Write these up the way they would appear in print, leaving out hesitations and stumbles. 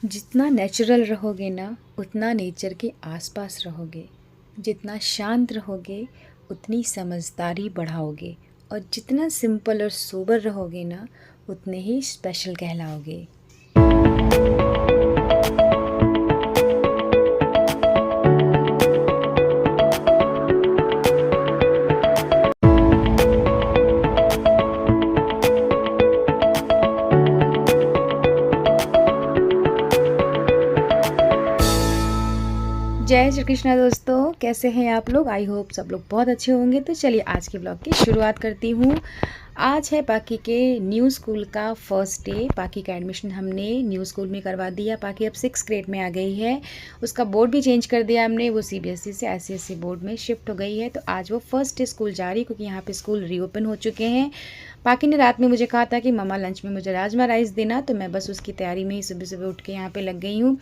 जितना नेचुरल रहोगे ना उतना नेचर के आसपास रहोगे। जितना शांत रहोगे उतनी समझदारी बढ़ाओगे। और जितना सिंपल और सोबर रहोगे ना उतने ही स्पेशल कहलाओगे। जय श्री कृष्णा दोस्तों, कैसे हैं आप लोग? आई होप सब लोग बहुत अच्छे होंगे। तो चलिए आज के ब्लॉग की शुरुआत करती हूँ। आज है पाकी के न्यू स्कूल का फर्स्ट डे। पाकी का एडमिशन हमने न्यू स्कूल में करवा दिया। पाकी अब 6th ग्रेड में आ गई है। उसका बोर्ड भी चेंज कर दिया हमने, वो CBSE से ICSE बोर्ड में शिफ्ट हो गई है। तो आज वो फर्स्ट डे स्कूल जा रही है क्योंकि यहाँ पे स्कूल रीओपन हो चुके हैं। पाकी ने रात में मुझे कहा था कि मम्मा लंच में मुझे राजमा राइस देना, तो मैं बस उसकी तैयारी में ही सुबह सुबह उठ के यहाँ पे लग गई हूँ।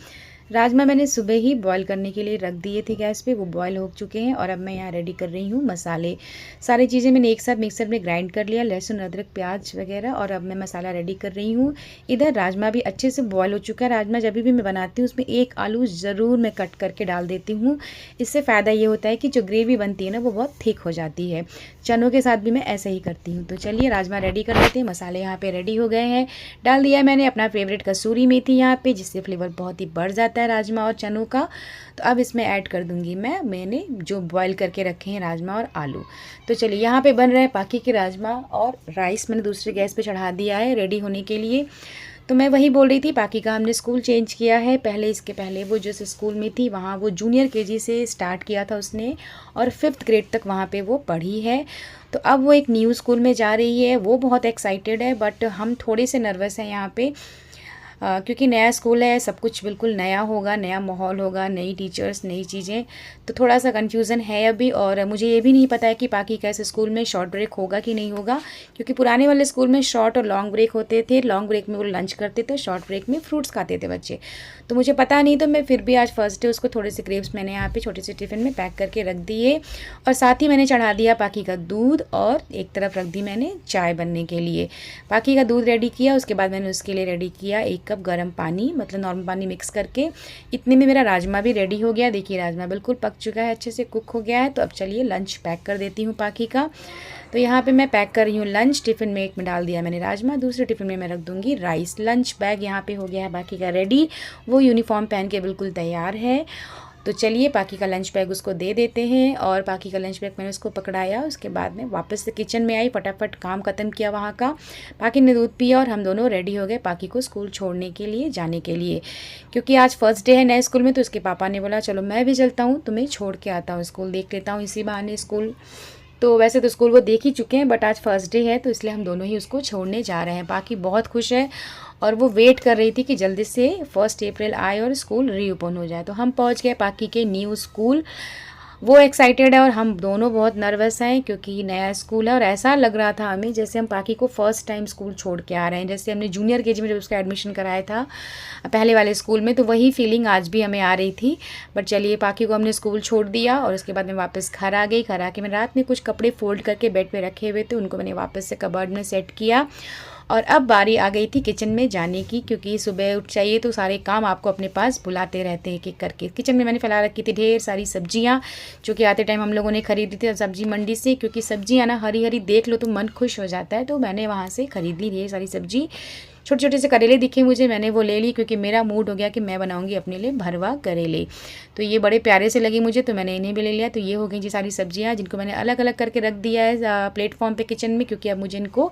राजमा मैंने सुबह ही बॉईल करने के लिए रख दिए थे गैस पे, वो बॉईल हो चुके हैं। और अब मैं यहाँ रेडी कर रही हूँ मसाले। सारी चीज़ें मैंने एक साथ मिक्सर में ग्राइंड कर लिया, लहसुन अदरक प्याज वगैरह। और अब मैं मसाला रेडी कर रही हूँ। इधर राजमा भी अच्छे से बॉईल हो चुका है। राजमा जब भी मैं बनाती हूँ उसमें एक आलू ज़रूर मैं कट करके डाल देती हूँ। इससे फ़ायदा ये होता है कि जो ग्रेवी बनती है ना वो बहुत थिक हो जाती है। चनों के साथ भी मैं ऐसे ही करती हूँ। तो चलिए राजमा रेडी कर लेते हैं। मसाले यहाँ पे रेडी हो गए हैं। डाल दिया है मैंने अपना फेवरेट कसूरी मेथी यहाँ पे, जिससे फ्लेवर बहुत ही बढ़ जाता है राजमा और चनों का। तो अब इसमें ऐड कर दूंगी मैंने जो बॉईल करके रखे हैं राजमा और आलू। तो चलिए यहाँ पे बन रहे हैं पाकी के राजमा और राइस। मैंने दूसरे गैस पे चढ़ा दिया है रेडी होने के लिए। तो मैं वही बोल रही थी, पाकी का हमने स्कूल चेंज किया है। इसके पहले वो जिस स्कूल में थी वहाँ वो जूनियर KG से स्टार्ट किया था उसने, और 5th ग्रेड तक वहाँ पे वो पढ़ी है। तो अब वो एक न्यू स्कूल में जा रही है। वो बहुत एक्साइटेड है, बट हम थोड़े से नर्वस हैं यहाँ पे, क्योंकि नया स्कूल है, सब कुछ बिल्कुल नया होगा, नया माहौल होगा, नई टीचर्स, नई चीज़ें। तो थोड़ा सा कन्फ्यूज़न है अभी। और मुझे ये भी नहीं पता है कि पाकी का इस स्कूल में शॉर्ट ब्रेक होगा कि नहीं होगा, क्योंकि पुराने वाले स्कूल में शॉर्ट और लॉन्ग ब्रेक होते थे। लॉन्ग ब्रेक में वो लंच करते थे, शॉर्ट ब्रेक में फ्रूट्स खाते थे बच्चे। तो मुझे पता नहीं, तो मैं फिर भी आज फर्स्ट डे उसको थोड़े से ग्रेप्स मैंने यहाँ पे छोटे से टिफ़िन में पैक करके रख दिए। और साथ ही मैंने चढ़ा दिया पाकी का दूध, और एक तरफ रख दी मैंने चाय बनने के लिए। पाकी का दूध रेडी किया, उसके बाद मैंने उसके लिए रेडी किया 1 कप गर्म पानी, मतलब नॉर्मल पानी मिक्स करके। इतने में मेरा राजमा भी रेडी हो गया। देखिए राजमा बिल्कुल पक चुका है, अच्छे से कुक हो गया है। तो अब चलिए लंच पैक कर देती हूँ पाकी का। तो यहाँ पे मैं पैक कर रही हूँ लंच। टिफ़िन में एक में डाल दिया मैंने राजमा, दूसरे टिफ़िन में मैं रख दूँगी राइस। लंच बैग यहाँ पे हो गया है पाकी का रेडी। वो यूनिफॉर्म पहन के बिल्कुल तैयार है। तो चलिए पाकी का लंच बैग उसको दे देते हैं। और पाकी का लंच बैग मैंने उसको पकड़ाया। उसके बाद में वापस से किचन में आई, फटाफट काम ख़त्म किया वहाँ का। पाकी ने दूध पिया और हम दोनों रेडी हो गए पाकी को स्कूल छोड़ने के लिए, जाने के लिए। क्योंकि आज फर्स्ट डे है नए स्कूल में, तो उसके पापा ने बोला चलो मैं भी चलता हूँ, तुम्हें छोड़ के आता हूँ स्कूल, देख लेता हूँ इसी बहाने स्कूल। तो वैसे तो स्कूल वो देख ही चुके हैं, बट आज फर्स्ट डे है तो इसलिए हम दोनों ही उसको छोड़ने जा रहे हैं। पाकी बहुत खुश है और वो वेट कर रही थी कि जल्दी से 1 अप्रैल आए और स्कूल रीओपन हो जाए। तो हम पहुंच गए पाकी के न्यू स्कूल। वो एक्साइटेड है और हम दोनों बहुत नर्वस हैं, क्योंकि नया स्कूल है। और ऐसा लग रहा था हमें जैसे हम पाकी को फर्स्ट टाइम स्कूल छोड़ के आ रहे हैं, जैसे हमने जूनियर KG में जब उसका एडमिशन कराया था पहले वाले स्कूल में, तो वही फीलिंग आज भी हमें आ रही थी। बट चलिए पाकी को हमने स्कूल छोड़ दिया और उसके बाद मैं वापस घर आ गई। घर आके मैं रात में कुछ कपड़े फोल्ड करके बेड पे रखे हुए थे, उनको मैंने वापस से कबर्ड में सेट किया। और अब बारी आ गई थी किचन में जाने की, क्योंकि सुबह उठ चाहिए तो सारे काम आपको अपने पास बुलाते रहते हैं एक एक करके। किचन में मैंने फैला रखी थी ढेर सारी सब्जियां, जो कि आते टाइम हम लोगों ने खरीदी थी सब्जी मंडी से। क्योंकि सब्जियां ना हरी हरी देख लो तो मन खुश हो जाता है, तो मैंने वहाँ से खरीद ली ढेर सारी सब्जी। छोटे छोटे से करेले दिखे मुझे, मैंने वो ले ली, क्योंकि मेरा मूड हो गया कि मैं बनाऊंगी अपने लिए भरवा करेले। तो ये बड़े प्यारे से लगे मुझे, तो मैंने इन्हें भी ले लिया। तो ये हो गई जी सारी सब्जियां, जिनको मैंने अलग अलग करके रख दिया है प्लेटफॉर्म पे किचन में, क्योंकि अब मुझे इनको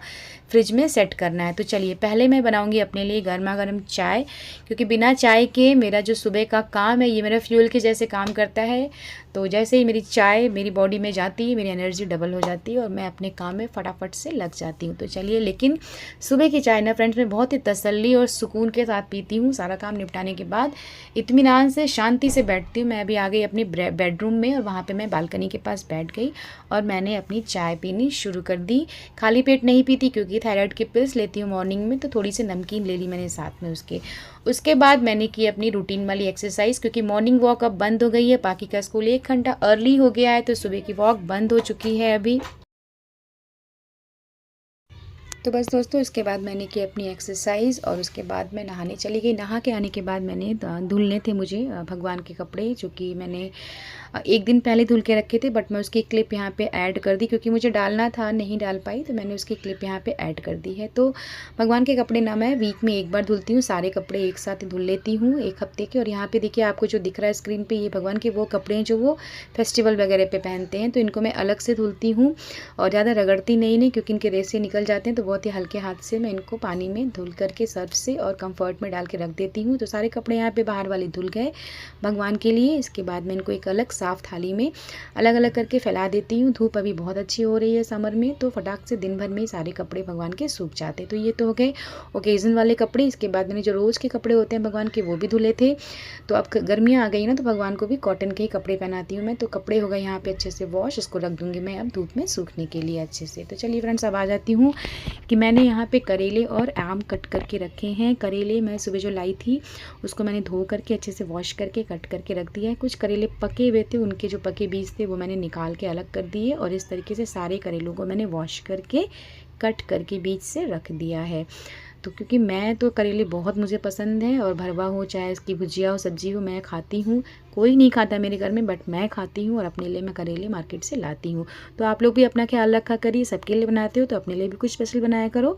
फ्रिज में सेट करना है। तो चलिए पहले मैं बनाऊंगी अपने लिए गर्मा गर्म चाय, क्योंकि बिना चाय के मेरा जो सुबह का काम है ये मेरा फ्यूल के जैसे काम करता है। तो जैसे ही मेरी चाय मेरी बॉडी में जाती है, मेरी एनर्जी डबल हो जाती है और मैं अपने काम में फटाफट से लग जाती हूँ। तो चलिए, लेकिन सुबह की चाय ना फ्रेंड्स मैं बहुत ही तसल्ली और सुकून के साथ पीती हूँ। सारा काम निपटाने के बाद इत्मीनान से शांति से बैठती हूँ। मैं अभी आ गई अपनी बेडरूम में, और वहाँ पे मैं बालकनी के पास बैठ गई और मैंने अपनी चाय पीनी शुरू कर दी। खाली पेट नहीं पीती, क्योंकि थायराइड की पिल्स लेती हूँ मॉर्निंग में, तो थोड़ी सी नमकीन ले ली मैंने साथ में उसके बाद मैंने की अपनी रूटीन वाली एक्सरसाइज, क्योंकि मॉर्निंग वॉक अब बंद हो गई है। बाकी का स्कूल 1 घंटा अर्ली हो गया है, तो सुबह की वॉक बंद हो चुकी है अभी। तो बस दोस्तों इसके बाद मैंने की अपनी एक्सरसाइज़ और उसके बाद मैं नहाने चली गई। नहा के आने के बाद मैंने धुलने थे मुझे भगवान के कपड़े, जो कि मैंने एक दिन पहले धुल के रखे थे, बट मैं उसकी क्लिप यहाँ पे ऐड कर दी क्योंकि मुझे डालना था, नहीं डाल पाई, तो मैंने उसकी क्लिप यहाँ पे ऐड कर दी है। तो भगवान के कपड़े ना मैं वीक में एक बार धुलती हूँ, सारे कपड़े एक साथ धुल लेती हूँ एक हफ्ते के। और यहाँ पे देखिए आपको जो दिख रहा है स्क्रीन पे, ये भगवान के वो कपड़े हैं जो वो फेस्टिवल वगैरह पे पहनते हैं, तो इनको मैं अलग से धुलती हूँ और ज़्यादा रगड़ती नहीं क्योंकि इनके रेसे निकल जाते हैं। तो बहुत ही हल्के हाथ से मैं इनको पानी में धुल करके सर्फ से और कम्फर्ट में डाल के रख देती हूँ। तो सारे कपड़े यहाँ पे बाहर वाले धुल गए भगवान के लिए। इसके बाद मैं इनको एक अलग साफ़ थाली में अलग अलग करके फैला देती हूँ। धूप अभी बहुत अच्छी हो रही है समर में, तो फटाक से दिन भर में सारे कपड़े भगवान के सूख जाते। तो ये तो हो गए ओकेज़न वाले कपड़े। इसके बाद मैंने जो रोज़ के कपड़े होते हैं भगवान के वो भी धुले थे। तो अब गर्मियाँ आ गई ना, तो भगवान को भी कॉटन के ही कपड़े पहनाती हूँ मैं। तो कपड़े हो गए यहाँ पे अच्छे से वॉश, इसको रख दूँगी मैं अब धूप में सूखने के लिए अच्छे से। तो चलिए फ्रेंड्स, अब आ जाती हूँ कि मैंने यहाँ पे करेले और आम कट करके रखे हैं। करेले मैं सुबह जो लाई थी उसको मैंने धो करके अच्छे से वॉश करके कट करके रख दिया है। कुछ करेले पके हुए थे, उनके जो पके बीज थे वो मैंने निकाल के अलग कर दिए और इस तरीके से सारे करेलों को मैंने वॉश करके कट करके बीज से रख दिया है। तो क्योंकि मैं तो करेले बहुत मुझे पसंद है, और भरवा हो चाहे इसकी भुजिया हो सब्जी हो मैं खाती हूँ। कोई नहीं खाता मेरे घर में, बट मैं खाती हूँ और अपने लिए मैं करेले मार्केट से लाती हूँ। तो आप लोग भी अपना ख्याल रखा करिए, सबके लिए बनाते हो तो अपने लिए भी कुछ स्पेशल बनाया करो।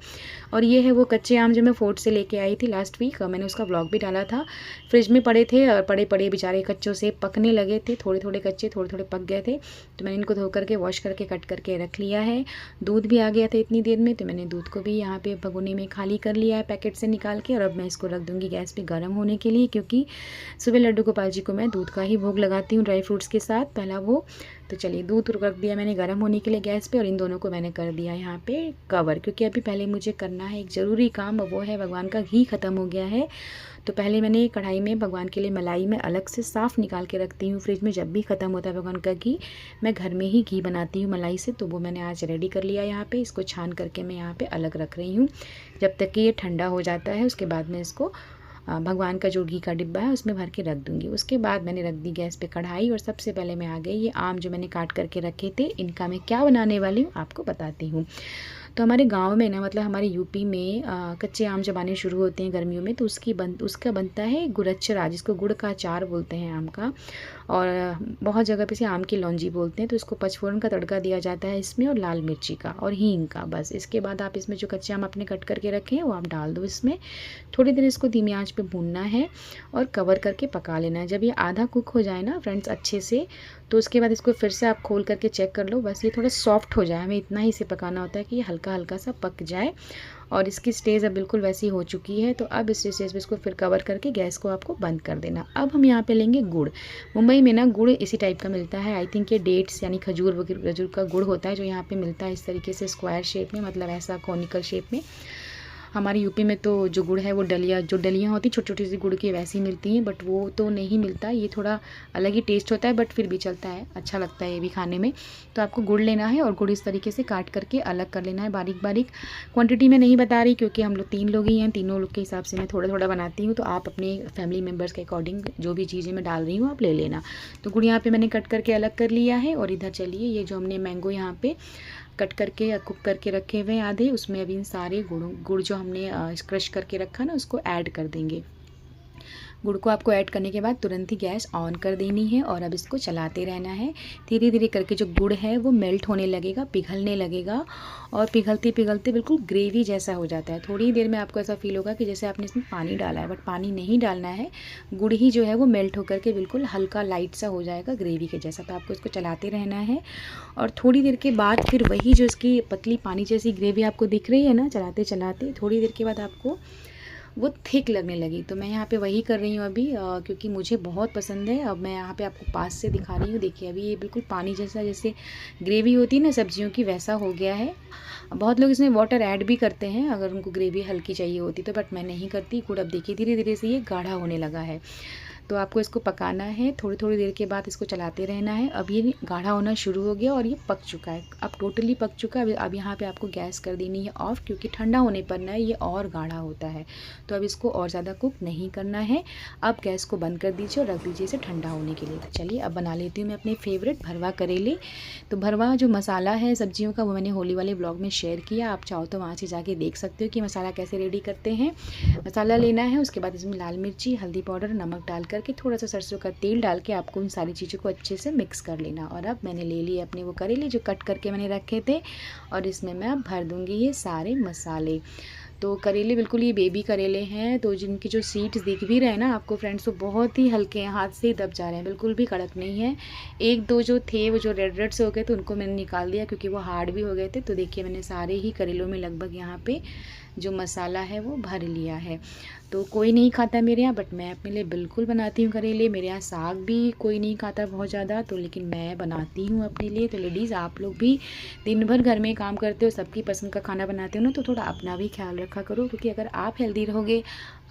और ये है वो कच्चे आम जो मैं फोर्ट से लेके आई थी लास्ट वीक, मैंने उसका व्लॉग भी डाला था। फ्रिज में पड़े थे और पड़े पड़े बेचारे कच्चों से पकने लगे थे, थोड़े थोड़े कच्चे थोड़े थोड़े पक गए थे। तो मैंने इनको धो करके वॉश करके कट करके रख लिया है। दूध भी आ गया था इतनी देर में, तो मैंने दूध को भी यहाँ पे भगोने में खाली कर लिया है पैकेट से निकाल के। और अब मैं इसको रख दूँगी गैस पे गर्म होने के लिए, क्योंकि सुबह लड्डू गोपाल जी को मैं दूध का ही भोग लगाती हूँ ड्राई फ्रूट्स के साथ पहला वो। तो चलिए दूध रख दिया मैंने गर्म होने के लिए गैस पे, और इन दोनों को मैंने कर दिया यहाँ पे कवर, क्योंकि अभी पहले मुझे करना है एक ज़रूरी काम, वो है भगवान का घी ख़त्म हो गया है। तो पहले मैंने कढ़ाई में भगवान के लिए मलाई में अलग से साफ़ निकाल के रखती हूँ फ्रिज में। जब भी ख़त्म होता है भगवान का घी, मैं घर में ही घी बनाती हूँ मलाई से, तो वो मैंने आज रेडी कर लिया यहाँ पे। इसको छान करके मैं यहाँ पे अलग रख रही हूँ जब तक कि ये ठंडा हो जाता है। उसके बाद मैं इसको भगवान का जो घी का डिब्बा है उसमें भर के रख दूँगी। उसके बाद मैंने रख दी गैस पे कढ़ाई, और सबसे पहले मैं आ गई ये आम जो मैंने काट करके रखे थे, इनका मैं क्या बनाने वाली हूँ आपको बताती हूँ। तो हमारे गांव में ना, मतलब हमारे यूपी में कच्चे आम जब आने शुरू होते हैं गर्मियों में, तो उसका बनता है गुड़च्चरा, जिसको गुड़ का अचार बोलते हैं आम का। और बहुत जगह पे से आम की लौंजी बोलते हैं। तो इसको पचफोरन का तड़का दिया जाता है इसमें, और लाल मिर्ची का और हींग का, बस। इसके बाद आप इसमें जो कच्चे आम अपने कट करके रखे हैं वो आप डाल दो इसमें। थोड़ी देर इसको धीमी आंच पे भूनना है और कवर करके पका लेना है। जब ये आधा कुक हो जाए ना फ्रेंड्स अच्छे से, तो उसके बाद इसको फिर से आप खोल करके चेक कर लो, बस ये थोड़ा सॉफ्ट हो जाए। हमें इतना ही इसे पकाना होता है कि ये हल्का हल्का सा पक जाए। और इसकी स्टेज अब बिल्कुल वैसी हो चुकी है। तो अब इस स्टेज पे इसको फिर कवर करके गैस को आपको बंद कर देना। अब हम यहाँ पे लेंगे गुड़। मुंबई में ना गुड़ इसी टाइप का मिलता है, आई थिंक ये डेट्स यानी खजूर का गुड़ होता है जो यहाँ पे मिलता है इस तरीके से स्क्वायर शेप में, मतलब ऐसा कॉनिकल शेप में। हमारे यूपी में तो जो गुड़ है वो डलियाँ होती छोटी छोटी सी गुड़ की वैसी मिलती हैं, बट वो तो नहीं मिलता। ये थोड़ा अलग ही टेस्ट होता है, बट फिर भी चलता है, अच्छा लगता है ये भी खाने में। तो आपको गुड़ लेना है और गुड़ इस तरीके से काट करके अलग कर लेना है बारीक बारीक। क्वांटिटी में नहीं बता रही क्योंकि हम लोग 3 लोग ही हैं, तीनों लोग के हिसाब से मैं थोड़ा थोड़ा बनाती हूँ। तो आप अपने फैमिली मेम्बर्स के अकॉर्डिंग जो भी चीज़ें मैं डाल रही हूँ आप ले लेना। तो गुड़ यहाँ पर मैंने कट करके अलग कर लिया है। और इधर चलिए ये जो हमने मैंगो यहाँ पे कट करके या कुक करके रखे हुए आधे, उसमें अभी इन सारे गुड़ जो हमने क्रश करके रखा ना उसको ऐड कर देंगे। गुड़ को आपको ऐड करने के बाद तुरंत ही गैस ऑन कर देनी है और अब इसको चलाते रहना है। धीरे धीरे करके जो गुड़ है वो मेल्ट होने लगेगा, पिघलने लगेगा, और पिघलते पिघलते बिल्कुल ग्रेवी जैसा हो जाता है। थोड़ी देर में आपको ऐसा फील होगा कि जैसे आपने इसमें पानी डाला है, बट पानी नहीं डालना है। गुड़ ही जो है वो मेल्ट होकर के बिल्कुल हल्का लाइट सा हो जाएगा ग्रेवी के जैसा। तो आपको इसको चलाते रहना है। और थोड़ी देर के बाद फिर वही जो इसकी पतली पानी जैसी ग्रेवी आपको दिख रही है ना, चलाते चलाते थोड़ी देर के बाद आपको वो थिक लगने लगी। तो मैं यहाँ पे वही कर रही हूँ अभी, क्योंकि मुझे बहुत पसंद है। अब मैं यहाँ पे आपको पास से दिखा रही हूँ। देखिए अभी ये बिल्कुल पानी जैसा, जैसे ग्रेवी होती है ना सब्जियों की, वैसा हो गया है। बहुत लोग इसमें वाटर ऐड भी करते हैं अगर उनको ग्रेवी हल्की चाहिए होती तो, बट मैं नहीं करती। गुड़ अब देखिए धीरे धीरे से ये गाढ़ा होने लगा है। तो आपको इसको पकाना है, थोड़ी थोड़ी देर के बाद इसको चलाते रहना है। अब ये गाढ़ा होना शुरू हो गया और ये पक चुका है, अब टोटली पक चुका है। अब यहाँ पे आपको गैस कर देनी है ऑफ़, क्योंकि ठंडा होने पर ना ये और गाढ़ा होता है। तो अब इसको और ज़्यादा कुक नहीं करना है। अब गैस को बंद कर दीजिए और रख दीजिए इसे ठंडा होने के लिए। तो चलिए अब बना लेती हूँ मैं अपने फेवरेट भरवा करेले। तो भरवा जो मसाला है सब्जियों का, वो मैंने होली वाले ब्लॉग में शेयर किया, आप चाहो तो वहाँ से जाके देख सकते हो कि मसाला कैसे रेडी करते हैं। मसाला लेना है, उसके बाद इसमें लाल मिर्ची, हल्दी पाउडर, नमक डाल करके थोड़ा सा सरसों का तेल डाल के आपको उन सारी चीज़ों को अच्छे से मिक्स कर लेना। और अब मैंने ले लिए अपने वो करेले जो कट करके मैंने रखे थे, और इसमें मैं अब भर दूँगी ये सारे मसाले। तो करेले बिल्कुल ये बेबी करेले हैं, तो जिनकी जो सीड्स दिख भी रहे हैं ना आपको फ्रेंड्स, तो बहुत ही हल्के हैं, हाथ से ही दब जा रहे हैं, बिल्कुल भी कड़क नहीं है। एक दो जो थे वो जो रेड रेड से हो गए थे, उनको मैंने निकाल दिया क्योंकि वो हार्ड भी हो गए थे। तो देखिए मैंने सारे ही करेलों में लगभग यहाँ पे जो मसाला है वो भर लिया है। तो कोई नहीं खाता मेरे यहाँ, बट मैं अपने लिए बिल्कुल बनाती हूँ करेले। मेरे यहाँ साग भी कोई नहीं खाता बहुत ज़्यादा, तो लेकिन मैं बनाती हूँ अपने लिए। तो लेडीज़ आप लोग भी दिन भर घर में काम करते हो, सबकी पसंद का खाना बनाते हो ना, तो थोड़ा अपना भी ख्याल रखा करो, क्योंकि अगर आप हेल्दी रहोगे,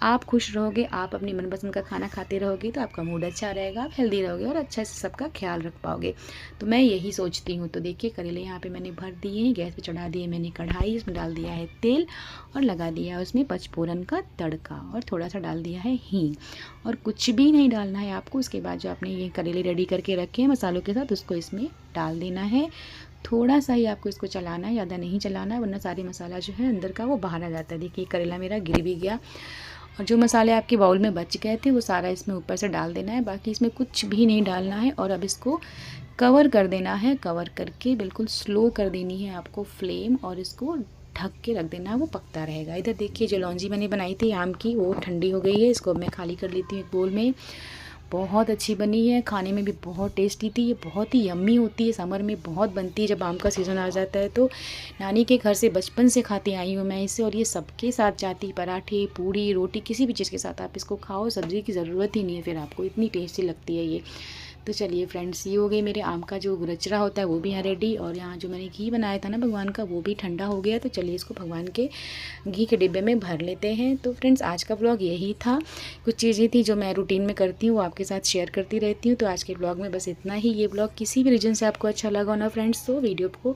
आप खुश रहोगे, आप अपनी मनपसंद का खाना खाते रहोगे, तो आपका मूड अच्छा रहेगा, आप हेल्दी रहोगे और अच्छे से सबका ख्याल रख पाओगे। तो मैं यही सोचती हूँ। तो देखिए करेले यहाँ पे मैंने भर दिए हैं, गैस पे चढ़ा दिए मैंने कढ़ाई, इसमें डाल दिया है तेल और लगा दिया है उसमें पचफोरन का तड़का, और थोड़ा सा डाल दिया है हींग, और कुछ भी नहीं डालना है आपको। उसके बाद जो आपने ये करेले रेडी करके रखे हैं मसालों के साथ, उसको इसमें डाल देना है। थोड़ा सा ही आपको इसको चलाना है, ज़्यादा नहीं चलाना है, वरना सारे मसाला जो है अंदर का वो बाहर आ जाता है। देखिए करेला मेरा गिर भी गया, और जो मसाले आपके बाउल में बच गए थे वो सारा इसमें ऊपर से डाल देना है, बाकी इसमें कुछ भी नहीं डालना है। और अब इसको कवर कर देना है, कवर करके बिल्कुल स्लो कर देनी है आपको फ्लेम, और इसको ढक के रख देना है, वो पकता रहेगा। इधर देखिए जो लौंजी मैंने बनाई थी आम की, वो ठंडी हो गई है, इसको मैं खाली कर लेती हूँ एक बोल में। बहुत अच्छी बनी है, खाने में भी बहुत टेस्टी थी। ये बहुत ही यम्मी होती है, समर में बहुत बनती है जब आम का सीज़न आ जाता है। तो नानी के घर से बचपन से खाती आई हूँ मैं इसे, और ये सबके साथ जाती, पराठे, पूड़ी, रोटी, किसी भी चीज़ के साथ आप इसको खाओ, सब्ज़ी की ज़रूरत ही नहीं है फिर आपको, इतनी टेस्टी लगती है ये। तो चलिए फ्रेंड्स, ये हो गई मेरे आम का जो रचरा होता है वो भी यहाँ रेडी, और यहाँ जो मैंने घी बनाया था ना भगवान का, वो भी ठंडा हो गया। तो चलिए इसको भगवान के घी के डिब्बे में भर लेते हैं। तो फ्रेंड्स आज का ब्लॉग यही था, कुछ चीज़ें थी जो मैं रूटीन में करती हूँ, वो आपके साथ शेयर करती रहती हूँ। तो आज के ब्लॉग में बस इतना ही। ये ब्लॉग किसी भी रीजन से आपको अच्छा लगा ना फ्रेंड्स, तो वीडियो को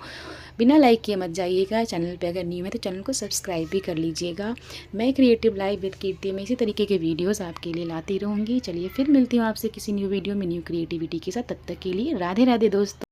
बिना लाइक किए मत जाइएगा। चैनल पे अगर न्यू है तो चैनल को सब्सक्राइब भी कर लीजिएगा। मैं क्रिएटिव लाइफ विद कीर्ति में इसी तरीके के वीडियोस आपके लिए लाती रहूँगी। चलिए फिर मिलती हूँ आपसे किसी न्यू वीडियो में न्यू क्रिएटिविटी के साथ। तब तक के लिए राधे राधे दोस्तों।